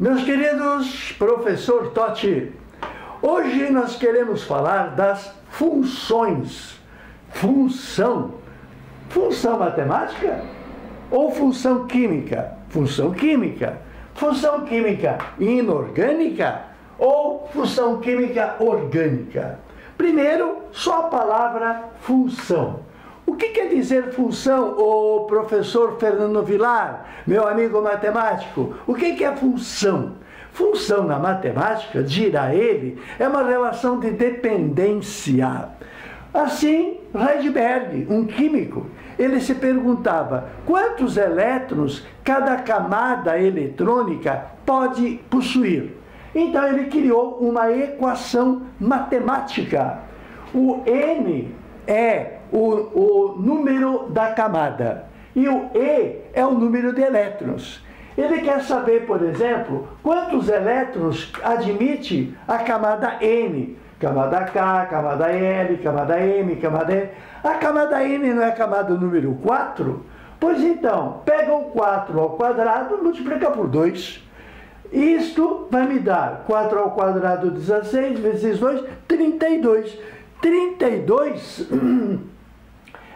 Meus queridos, professor Totti, hoje nós queremos falar das funções. Função matemática ou função química? Função química. Função química inorgânica ou função química orgânica? Primeiro, só a palavra função. O que quer dizer função, ô professor Fernando Vilar, meu amigo matemático? O que é função? Função na matemática, dirá ele, é uma relação de dependência. Assim, Rydberg, um químico, ele se perguntava quantos elétrons cada camada eletrônica pode possuir. Então ele criou uma equação matemática. O N é o número da camada e o E é o número de elétrons. Ele quer saber, por exemplo, quantos elétrons admite a camada N. Camada K, camada L, camada M, camada E. A camada N não é a camada número 4? Pois então, pega o 4 ao quadrado e multiplica por 2. Isto vai me dar 4 ao quadrado, 16, vezes 2, 32. 32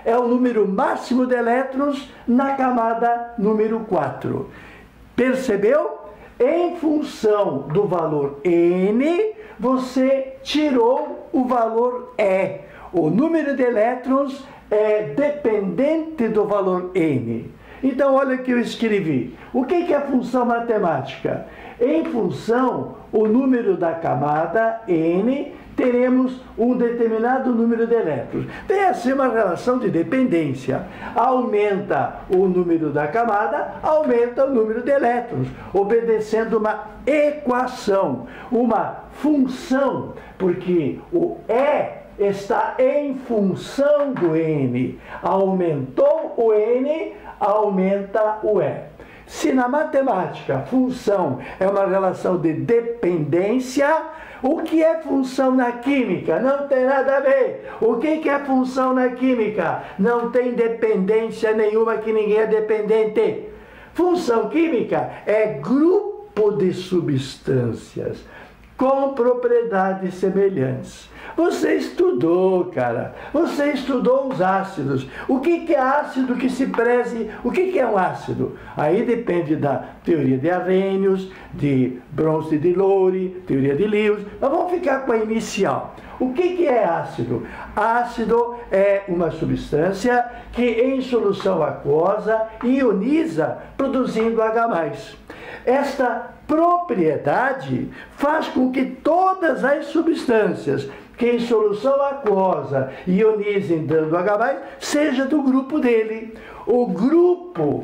é o número máximo de elétrons na camada número 4. Percebeu? Em função do valor N, você tirou o valor E. O número de elétrons é dependente do valor N. Então, olha o que eu escrevi. O que é função matemática? Em função, o número da camada N, teremos um determinado número de elétrons. Tem assim uma relação de dependência. Aumenta o número da camada, aumenta o número de elétrons, obedecendo uma equação, uma função, porque o E está em função do N. Aumentou o N, aumenta o E. Se na matemática função é uma relação de dependência, o que é função na química? Não tem nada a ver. O que é função na química? Não tem dependência nenhuma, que ninguém é dependente. Função química é grupo de substâncias com propriedades semelhantes. Você estudou, cara. Você estudou os ácidos. O que é ácido que se preze? O que é um ácido? Aí depende da teoria de Arrhenius, de Bronze de Lowry, teoria de Lewis. Mas vamos ficar com a inicial. O que é ácido? Ácido é uma substância que em solução aquosa ioniza, produzindo H+. Esta propriedade faz com que todas as substâncias que em solução aquosa ionizem dando H+, seja do grupo dele. O grupo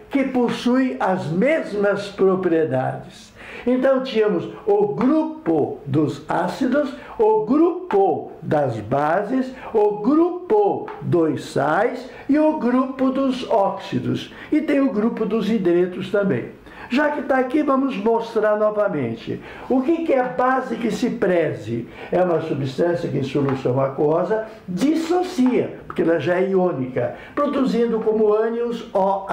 que possui as mesmas propriedades. Então tínhamos o grupo dos ácidos, o grupo das bases, o grupo dos sais e o grupo dos óxidos. E tem o grupo dos hidretos também. Já que está aqui, vamos mostrar novamente. O que é a base que se preze? É uma substância que em solução aquosa dissocia, porque ela já é iônica, produzindo como ânions OH-.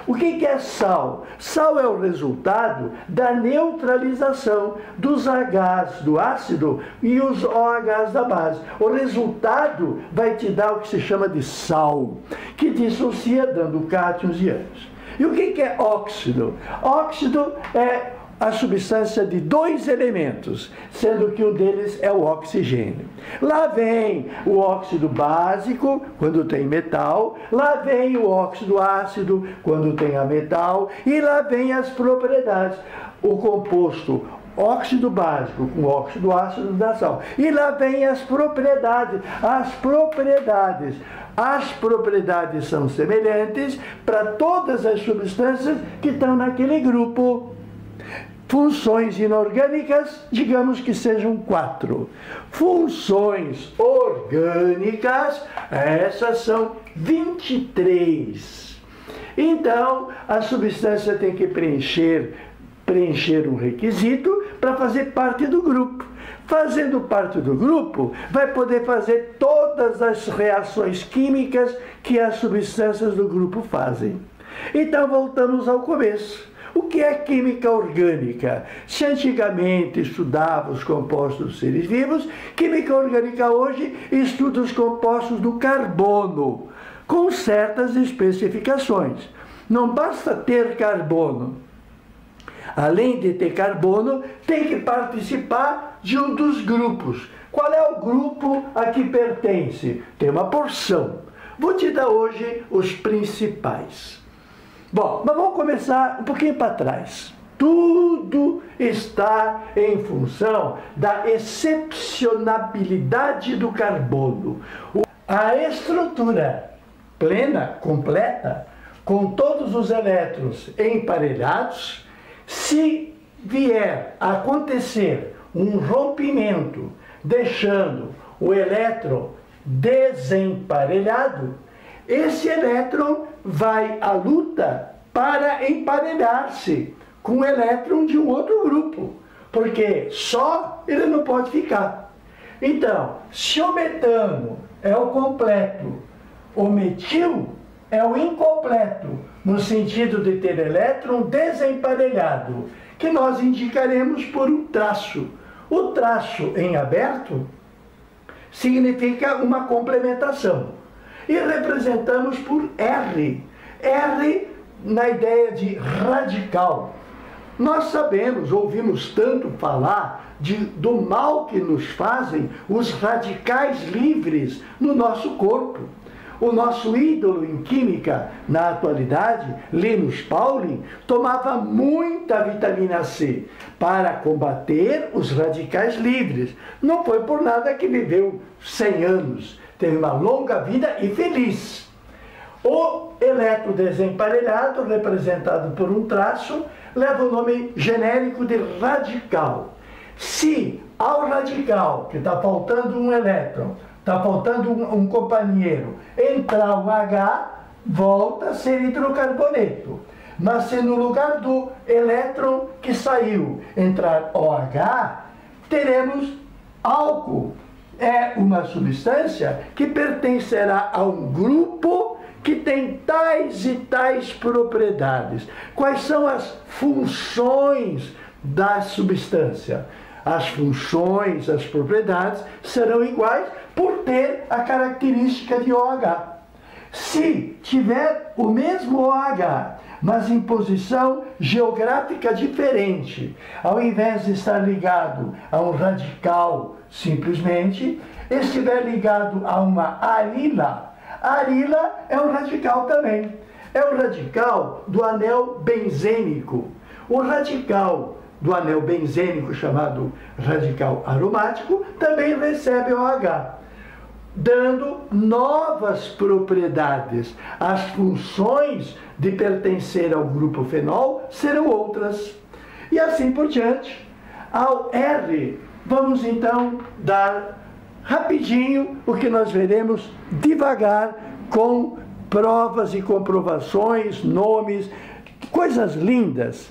O que é sal? Sal é o resultado da neutralização dos Hs do ácido e os OHs da base. O resultado vai te dar o que se chama de sal, que dissocia dando cátions e ânions. E o que é óxido? Óxido é a substância de dois elementos, sendo que um deles é o oxigênio. Lá vem o óxido básico, quando tem metal, lá vem o óxido ácido, quando tem a metal, e lá vem as propriedades. O composto óxido básico com óxido ácido dá sal. E lá vem as propriedades. As propriedades são semelhantes para todas as substâncias que estão naquele grupo. Funções inorgânicas, digamos que sejam 4. Funções orgânicas, essas são 23. Então, a substância tem que preencher um requisito para fazer parte do grupo. Fazendo parte do grupo, vai poder fazer todas as reações químicas que as substâncias do grupo fazem. Então, voltamos ao começo. O que é química orgânica? Se antigamente estudava os compostos dos seres vivos, química orgânica hoje estuda os compostos do carbono, com certas especificações. Não basta ter carbono. Além de ter carbono, tem que participar de um dos grupos. Qual é o grupo a que pertence? Tem uma porção. Vou te dar hoje os principais. Bom, mas vamos começar um pouquinho para trás. Tudo está em função da excepcionalidade do carbono. A estrutura plena, completa, com todos os elétrons emparelhados, se vier a acontecer um rompimento, deixando o elétron desemparelhado, esse elétron vai à luta para emparelhar-se com o elétron de um outro grupo, porque só ele não pode ficar. Então, se o metano é o completo, o metil é o incompleto, no sentido de ter elétron desemparelhado, que nós indicaremos por um traço. O traço em aberto significa uma complementação. E representamos por R. R na ideia de radical. Nós sabemos, ouvimos tanto falar do mal que nos fazem os radicais livres no nosso corpo. O nosso ídolo em química, na atualidade, Linus Pauling, tomava muita vitamina C para combater os radicais livres. Não foi por nada que viveu 100 anos. Teve uma longa vida e feliz. O elétron desemparelhado, representado por um traço, leva o nome genérico de radical. Se ao radical, que está faltando um elétron, está faltando um companheiro, entrar um H, volta a ser hidrocarboneto. Mas se no lugar do elétron que saiu entrar OH, teremos álcool. É uma substância que pertencerá a um grupo que tem tais e tais propriedades. Quais são as funções da substância? As funções, as propriedades serão iguais por ter a característica de OH. Se tiver o mesmo OH, mas em posição geográfica diferente, ao invés de estar ligado a um radical simplesmente, estiver ligado a uma arila, arila é um radical também. É o radical do anel benzênico. O radical do anel benzênico, chamado radical aromático, também recebe OH, dando novas propriedades. As funções de pertencer ao grupo fenol serão outras. E assim por diante. Ao R, vamos então dar rapidinho o que nós veremos devagar com provas e comprovações, nomes, coisas lindas.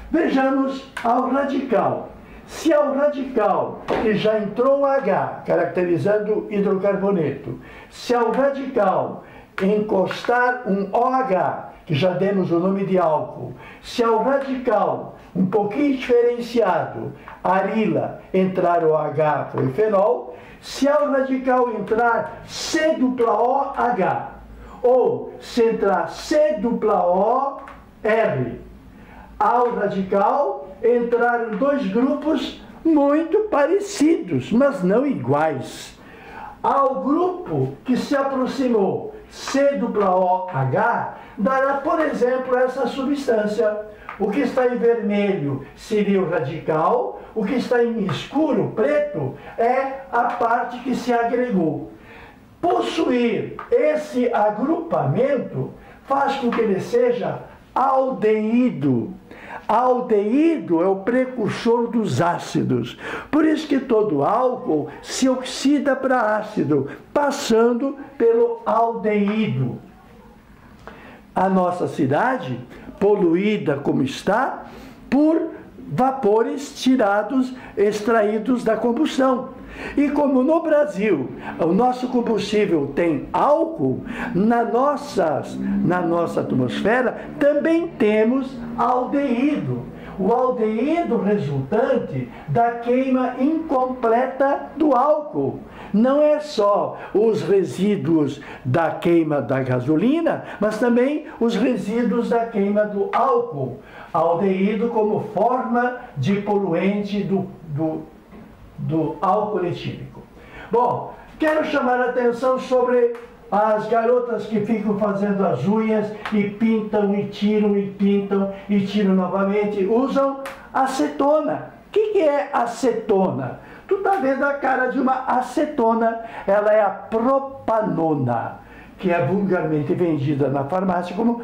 Vejamos ao radical. Se ao radical, que já entrou um H, caracterizando hidrocarboneto, se ao radical encostar um OH, que já demos o nome de álcool, se ao radical um pouquinho diferenciado, arila, entrar OH, foi fenol, se ao radical entrar C-OH, ou se entrar C-OR, ao radical entraram dois grupos muito parecidos, mas não iguais. Ao grupo que se aproximou, C-OH, dará, por exemplo, essa substância. O que está em vermelho seria o radical, o que está em escuro, preto, é a parte que se agregou. Possuir esse agrupamento faz com que ele seja aldeído. Aldeído é o precursor dos ácidos. Por isso que todo álcool se oxida para ácido, passando pelo aldeído. A nossa cidade, poluída como está, por vapores extraídos da combustão. E como no Brasil o nosso combustível tem álcool, na nossa atmosfera também temos aldeído. O aldeído resultante da queima incompleta do álcool. Não é só os resíduos da queima da gasolina, mas também os resíduos da queima do álcool. Aldeído como forma de poluente do álcool etílico. Bom, quero chamar a atenção sobre as garotas que ficam fazendo as unhas e pintam e pintam e tiram novamente, usam acetona. O que é acetona? Tu está vendo a cara de uma acetona, ela é a propanona, que é vulgarmente vendida na farmácia como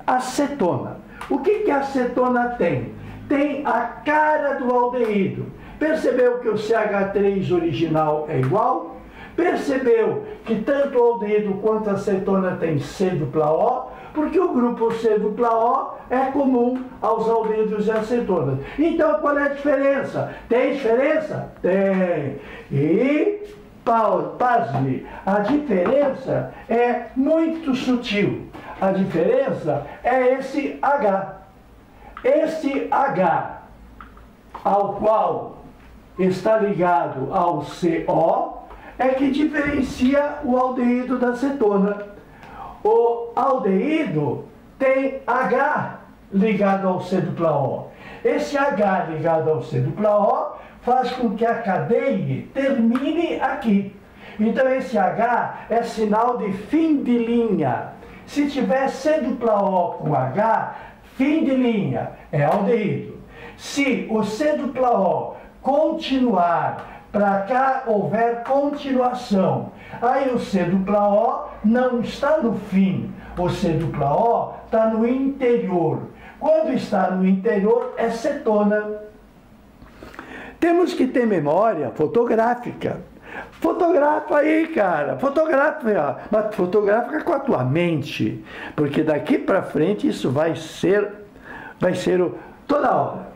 acetona. O que a acetona tem? Tem a cara do aldeído. Percebeu que o CH3 original é igual? Percebeu que tanto o aldeído quanto a acetona tem C dupla O? Porque o grupo C dupla O é comum aos aldeídos e acetonas. Então, qual é a diferença? Tem diferença? Tem. E, pasme, a diferença é muito sutil. A diferença é esse H. Esse H, ao qual está ligado ao CO, é que diferencia o aldeído da acetona. O aldeído tem H ligado ao C dupla O. Esse H ligado ao C dupla O faz com que a cadeia termine aqui. Então esse H é sinal de fim de linha. Se tiver C dupla O com H, fim de linha é aldeído. Se o C dupla O continuar para cá, houver continuação, aí o C dupla O não está no fim, o C dupla O está no interior. Quando está no interior, é cetona. Temos que ter memória fotográfica. Fotografa aí, cara, fotografa, mas fotografa com a tua mente, porque daqui para frente isso vai ser toda hora.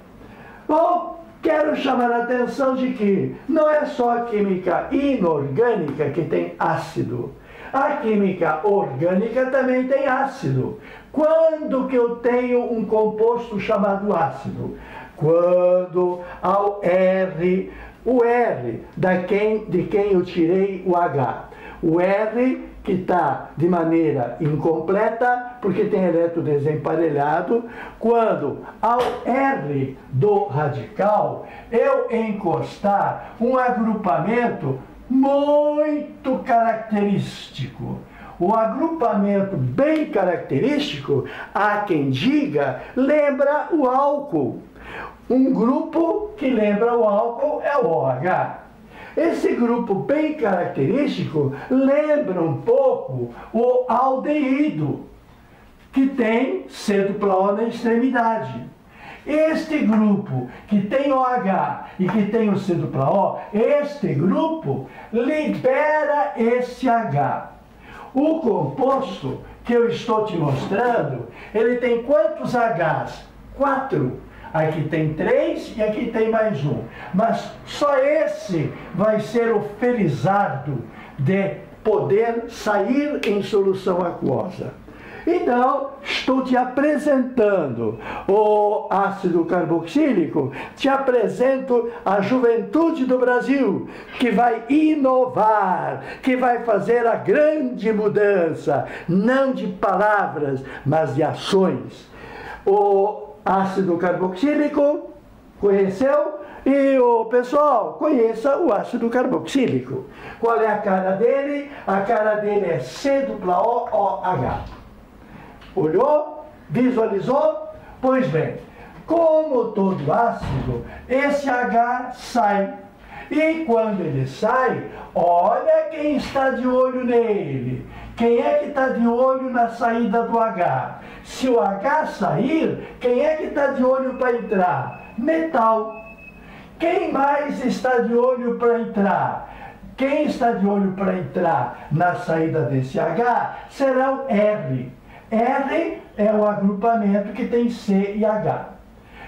Bom, quero chamar a atenção de que não é só a química inorgânica que tem ácido. A química orgânica também tem ácido. Quando que eu tenho um composto chamado ácido? Quando ao R, o R de quem eu tirei o H. O R que está de maneira incompleta, porque tem elétron desemparelhado, quando ao R do radical eu encostar um agrupamento muito característico. O agrupamento bem característico, há quem diga, lembra o álcool. Um grupo que lembra o álcool é o OH. Esse grupo bem característico lembra um pouco o aldeído, que tem C dupla O na extremidade. Este grupo que tem OH e que tem o C dupla O, este grupo libera esse H. O composto que eu estou te mostrando, ele tem quantos Hs? 4. Aqui tem 3 e aqui tem mais um. Mas só esse vai ser o felizardo de poder sair em solução aquosa. Então, estou te apresentando o ácido carboxílico, te apresento a juventude do Brasil, que vai inovar, que vai fazer a grande mudança, não de palavras, mas de ações. O ácido carboxílico, conheceu? E o pessoal, conheça o ácido carboxílico. Qual é a cara dele? A cara dele é C dupla O, OH. Olhou? Visualizou? Pois bem, como todo ácido, esse H sai. E quando ele sai, olha quem está de olho nele. Quem é que está de olho na saída do H? Se o H sair, quem é que está de olho para entrar? Metal. Quem mais está de olho para entrar? Quem está de olho para entrar na saída desse H será o R. R é o agrupamento que tem C e H.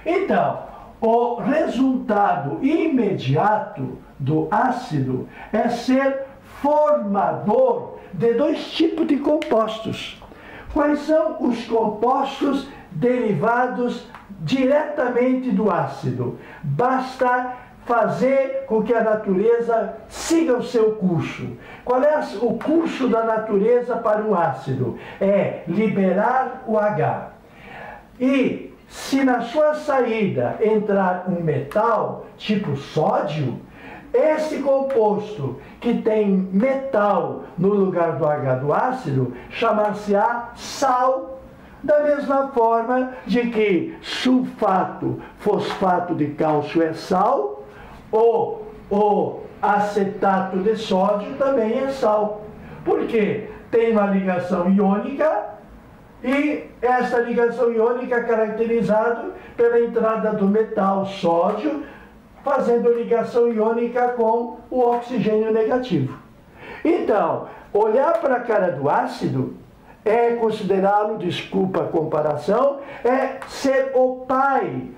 Então, o resultado imediato do ácido é ser formador de dois tipos de compostos. Quais são os compostos derivados diretamente do ácido? Basta fazer com que a natureza siga o seu curso. Qual é o curso da natureza para o ácido? É liberar o H. E se na sua saída entrar um metal, tipo sódio, esse composto que tem metal no lugar do H do ácido, chamar-se-á sal. Da mesma forma de que sulfato, fosfato de cálcio é sal, ou o acetato de sódio também é sal. Por quê? Tem uma ligação iônica e essa ligação iônica é caracterizada pela entrada do metal sódio, fazendo ligação iônica com o oxigênio negativo. Então, olhar para a cara do ácido é considerá-lo, desculpa a comparação, é ser o pai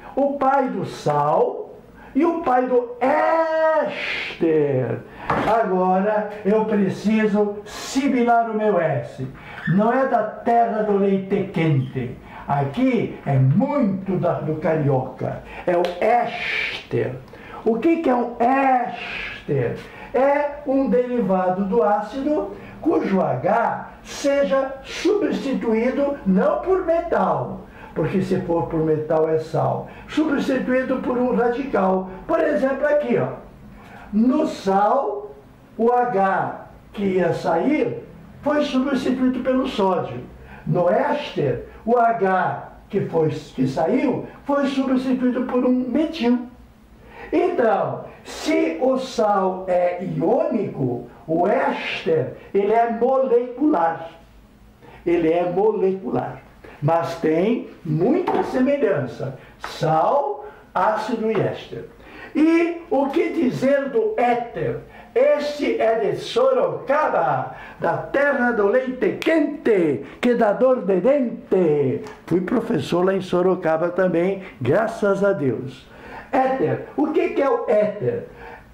do sal e o pai do éster. Agora eu preciso sibilar o meu S. Não é da terra do leite quente. Aqui é muito do carioca. É o éster. O que é um éster? É um derivado do ácido cujo H seja substituído não por metal, porque se for por metal é sal, substituído por um radical. Por exemplo, aqui, ó, no sal, o H que ia sair foi substituído pelo sódio. No éster, o H que saiu foi substituído por um metil. Então, se o sal é iônico, o éster, ele é molecular. Ele é molecular. Mas tem muita semelhança. Sal, ácido e éster. E o que dizer do éter? Este é de Sorocaba, da terra do leite quente, que dá dor de dente. Fui professor lá em Sorocaba também, graças a Deus. Éter. O que é o éter?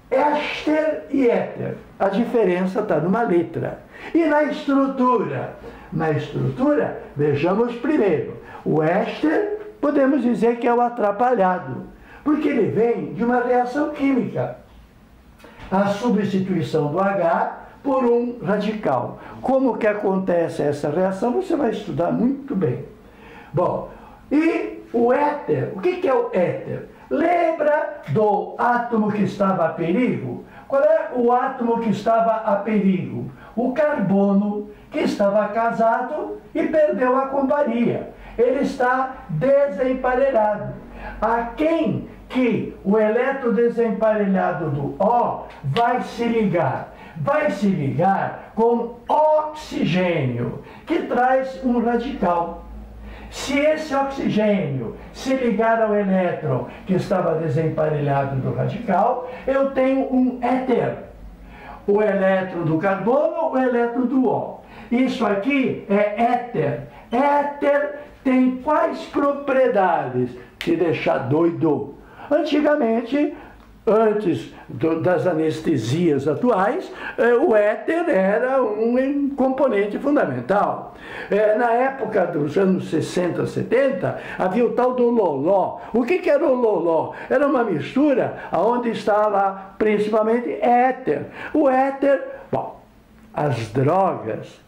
Éster e éter. A diferença está numa letra. E na estrutura? Na estrutura, vejamos primeiro. O éster, podemos dizer que é o atrapalhado, porque ele vem de uma reação química. A substituição do H por um radical. Como que acontece essa reação? Você vai estudar muito bem. Bom, e o éter? O que é o éter? Lembra do átomo que estava a perigo? Qual é o átomo que estava a perigo? O carbono, que estava casado e perdeu a companhia. Ele está desemparelhado. A quem que o elétron desemparelhado do O vai se ligar? Vai se ligar com oxigênio, que traz um radical. Se esse oxigênio se ligar ao elétron que estava desemparelhado do radical, eu tenho um éter. O elétron do carbono, o elétron do O. Isso aqui é éter. Éter tem quais propriedades? Te deixar doido. Antigamente, antes das anestesias atuais, o éter era um componente fundamental. Na época dos anos 60, 70, havia o tal do loló. O que era o loló? Era uma mistura onde estava principalmente éter. O éter, bom, as drogas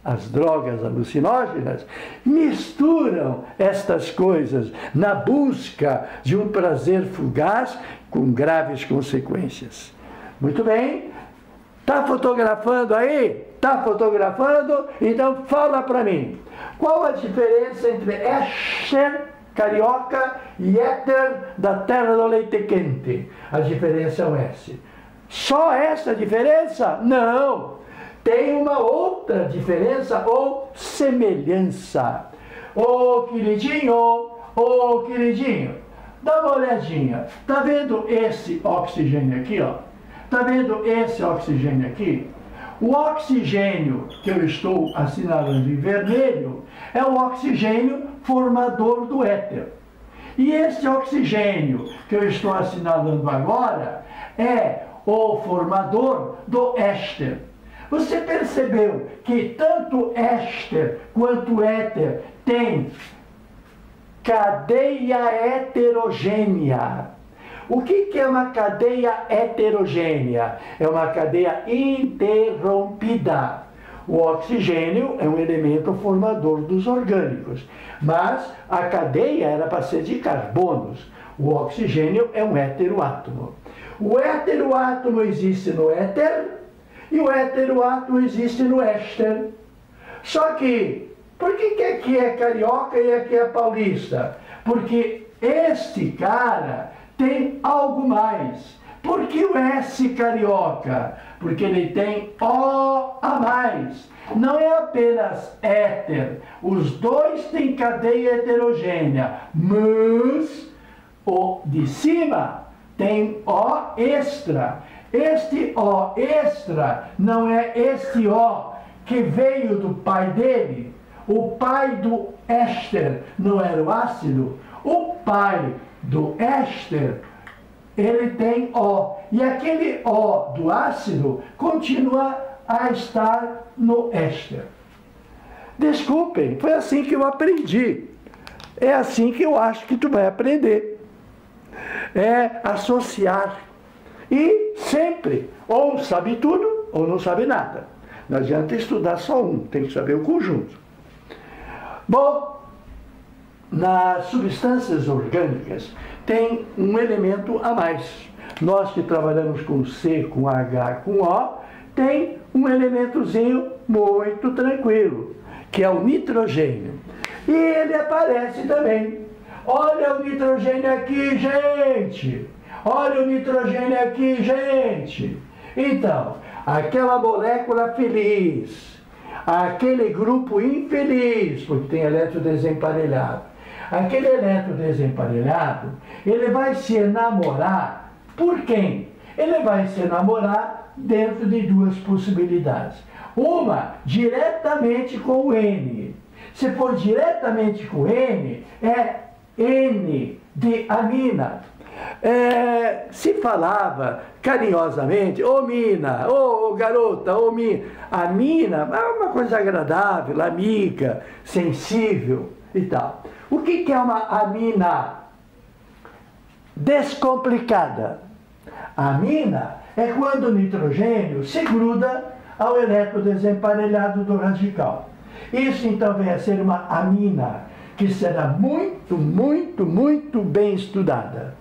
alucinógenas misturam estas coisas na busca de um prazer fugaz com graves consequências. Muito bem. Está fotografando aí? Está fotografando? Então fala para mim. Qual a diferença entre éster, carioca, e éter da terra do leite quente? A diferença é o S. Só essa diferença? Não. Tem uma outra diferença ou semelhança. Ô queridinho, dá uma olhadinha. Tá vendo esse oxigênio aqui, ó? Tá vendo esse oxigênio aqui? O oxigênio que eu estou assinalando em vermelho é o oxigênio formador do éter. E esse oxigênio que eu estou assinalando agora é o formador do éster. Você percebeu que tanto éster quanto éter tem cadeia heterogênea. O que é uma cadeia heterogênea? É uma cadeia interrompida. O oxigênio é um elemento formador dos orgânicos, mas a cadeia era para ser de carbonos. O oxigênio é um heteroátomo. O heteroátomo existe no éter e o heteroátomo existe no éster. Só que, por que aqui é carioca e aqui é paulista? Porque este cara tem algo mais. Por que o S carioca? Porque ele tem O a mais. Não é apenas éter. Os dois têm cadeia heterogênea. Mas o de cima tem O extra. Este O extra não é este O que veio do pai dele. O pai do éster não era o ácido. O pai do éster, ele tem O. E aquele O do ácido continua a estar no éster. Desculpem, foi assim que eu aprendi. É assim que eu acho que tu vai aprender. É associar. E sempre, ou sabe tudo, ou não sabe nada. Não adianta estudar só um, tem que saber o conjunto. Bom, nas substâncias orgânicas tem um elemento a mais. Nós que trabalhamos com C, com H, com O, tem um elementozinho muito tranquilo, que é o nitrogênio. E ele aparece também. Olha o nitrogênio aqui, gente! Olha o nitrogênio aqui, gente! Então, aquela molécula feliz, aquele grupo infeliz, porque tem elétron desemparelhado, aquele elétron desemparelhado, ele vai se enamorar por quem? Ele vai se enamorar dentro de duas possibilidades. Uma, diretamente com o N. Se for diretamente com N, é N de amina. Se falava carinhosamente, ô mina, ô garota, ô mina. A mina é uma coisa agradável, amiga, sensível e tal. O que é uma amina descomplicada? A amina é quando o nitrogênio se gruda ao elétron desemparelhado do radical. Isso então vem a ser uma amina, que será muito, muito, muito bem estudada.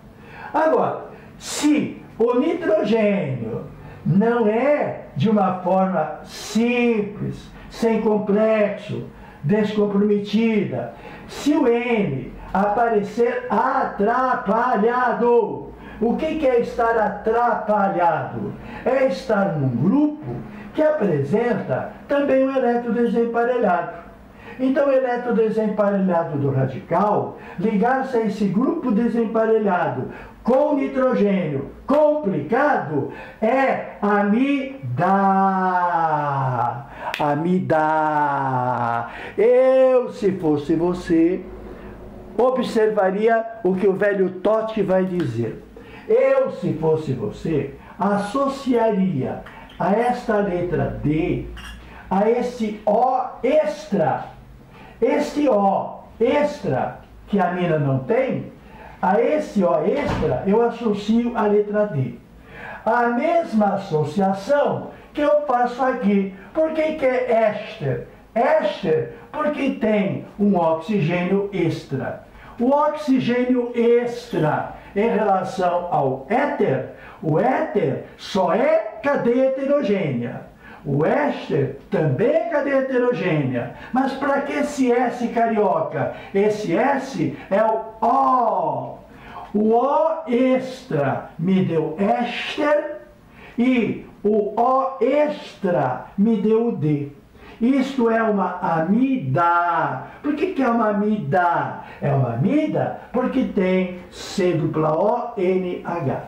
Agora, se o nitrogênio não é de uma forma simples, sem complexo, descomprometida, se o N aparecer atrapalhado, o que é estar atrapalhado? É estar num grupo que apresenta também um elétron desemparelhado. Então, o elétron desemparelhado do radical, ligar-se a esse grupo desemparelhado com nitrogênio complicado, é amida. Amida. Eu, se fosse você, observaria o que o velho Totti vai dizer. Eu, se fosse você, associaria a esta letra D, a esse O extra. Este O extra, que a mina não tem, a esse O extra eu associo a letra D. A mesma associação que eu faço aqui. Por que é éster? Éster porque tem um oxigênio extra. O oxigênio extra em relação ao éter, o éter só é cadeia heterogênea. O éster também é cadeia heterogênea. Mas para que esse S carioca? Esse S é o O. O O extra me deu éster e o O extra me deu o D. Isto é uma amida. Por que é uma amida? É uma amida porque tem C-O-N-H.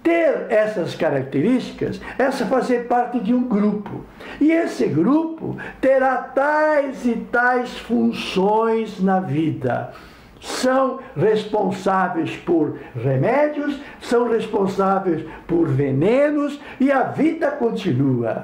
Ter essas características é fazer parte de um grupo. E esse grupo terá tais e tais funções na vida. são responsáveis por remédios, são responsáveis por venenos e a vida continua.